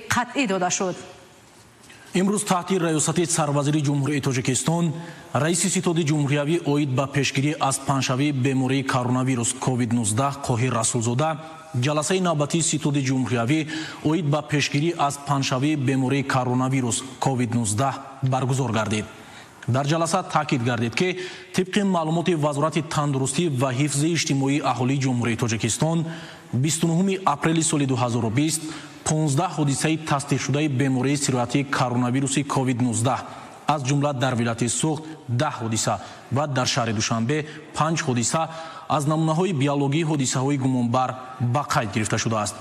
قطعی داده شد. امروز تحت ریاست سروزیر جمهوری توچیکستان رئیس ستاد جمهوریوی اوید به پیشگیری از پنجشنبه بیماری کرونا ویروس کووید 19 قاهر رسولزاده جلسه نوبتی ستاد جمهوریوی اوید به پیشگیری از پنجشنبه بیماری کرونا ویروس کووید 19 برگزار گردید. در جلسه تاکید گردید که طبق معلومات وزارت تندرستی و حفظ اجتماعی اهالی جمهوری توچیکستان 29 اپریل سال 2020 15 حادثه تصدیق شده بیماری سیرویاتی کرونا ویروس کووید 19 از جمله در ولایت سوخت 10 حادثه و در شهر دوشنبه 5 حادثه از نمونه های بیولوژی حادثه های گمانبر به قید گرفته شده است.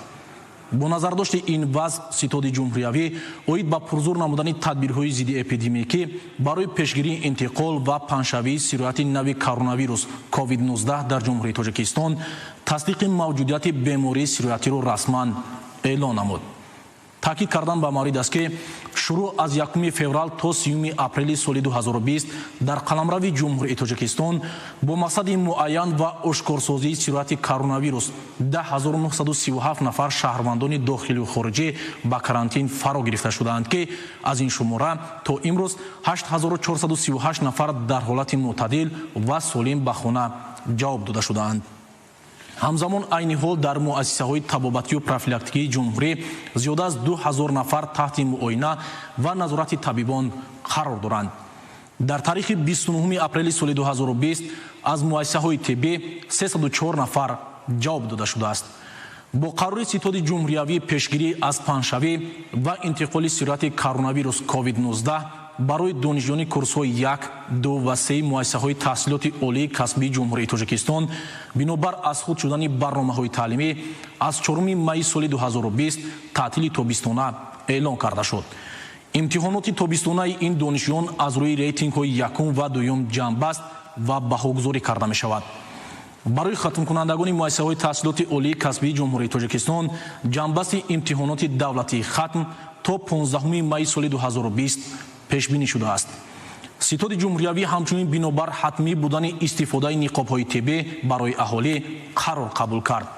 با نظر داشت این وضع ستاد جمهوریوی اوید به پرزور نمودن تدبیرهای ضد اپیدمیکی برای پیشگیری انتقال و پنجشنبه سیرویات نو کرونا ویروس کووید 19 در جمهوری توچیکستان تصدیق موجودیت بیماری سیرویاتی را رسما اعلان نمود. تاکید کردن به مورد است که شروع از 1 فوریه تا 30 اپریل سال 2020 در قلمرو جمهوری توچیکستان با مقصد معین و اشکارسازی سیرویات کرونا ویروس 10937 نفر شهروندان داخلی و خارجی به کرانتین فرا گرفته شدند که از این شماره تا امروز 8438 نفر در حالت معتدل و سالم به خانه جواب داده شدند. همزمان عین حال در مؤسسه های طبابتی و پروفیلاکتیکی جمهوری زیاده از 2000 نفر تحت معاینه و نظارت طبیبان قرار دارند. در تاریخ 29 اپریل سال 2020 از مؤسسه های طبی 304 نفر جواب داده شده است. با قرار ستاد جمهوریوی پیشگیری از پنجشنبه و انتقال سیرویات کرونا ویروس کووید 19 برای دانشجویان کورس‌های 1، 2 و 3 مؤسسه‌های تحصیلات عالی کسبی جمهوری توچیکستان بنابر از خود شدن برنامه‌های تعلیمی از 4 می سال 2020 تعطیل تابستانه اعلان کرده شد. امتحانات تابستانه این دانشجویان از روی ریتینگ‌های یکم و دوم جمع‌بست و بهاگذاری کرده می‌شود. برای ختم کنندگان مؤسسه‌های تحصیلات عالی کسبی جمهوری توچیکستان جمع‌بست امتحانات دولتی ختم تا 15 می سال 2020 پیش بینی شده است. ستاد جمهوریوی همچنین بنابر حتمی بودن استفاده نقاب‌های طبی برای اهالی قرار قبول کرد.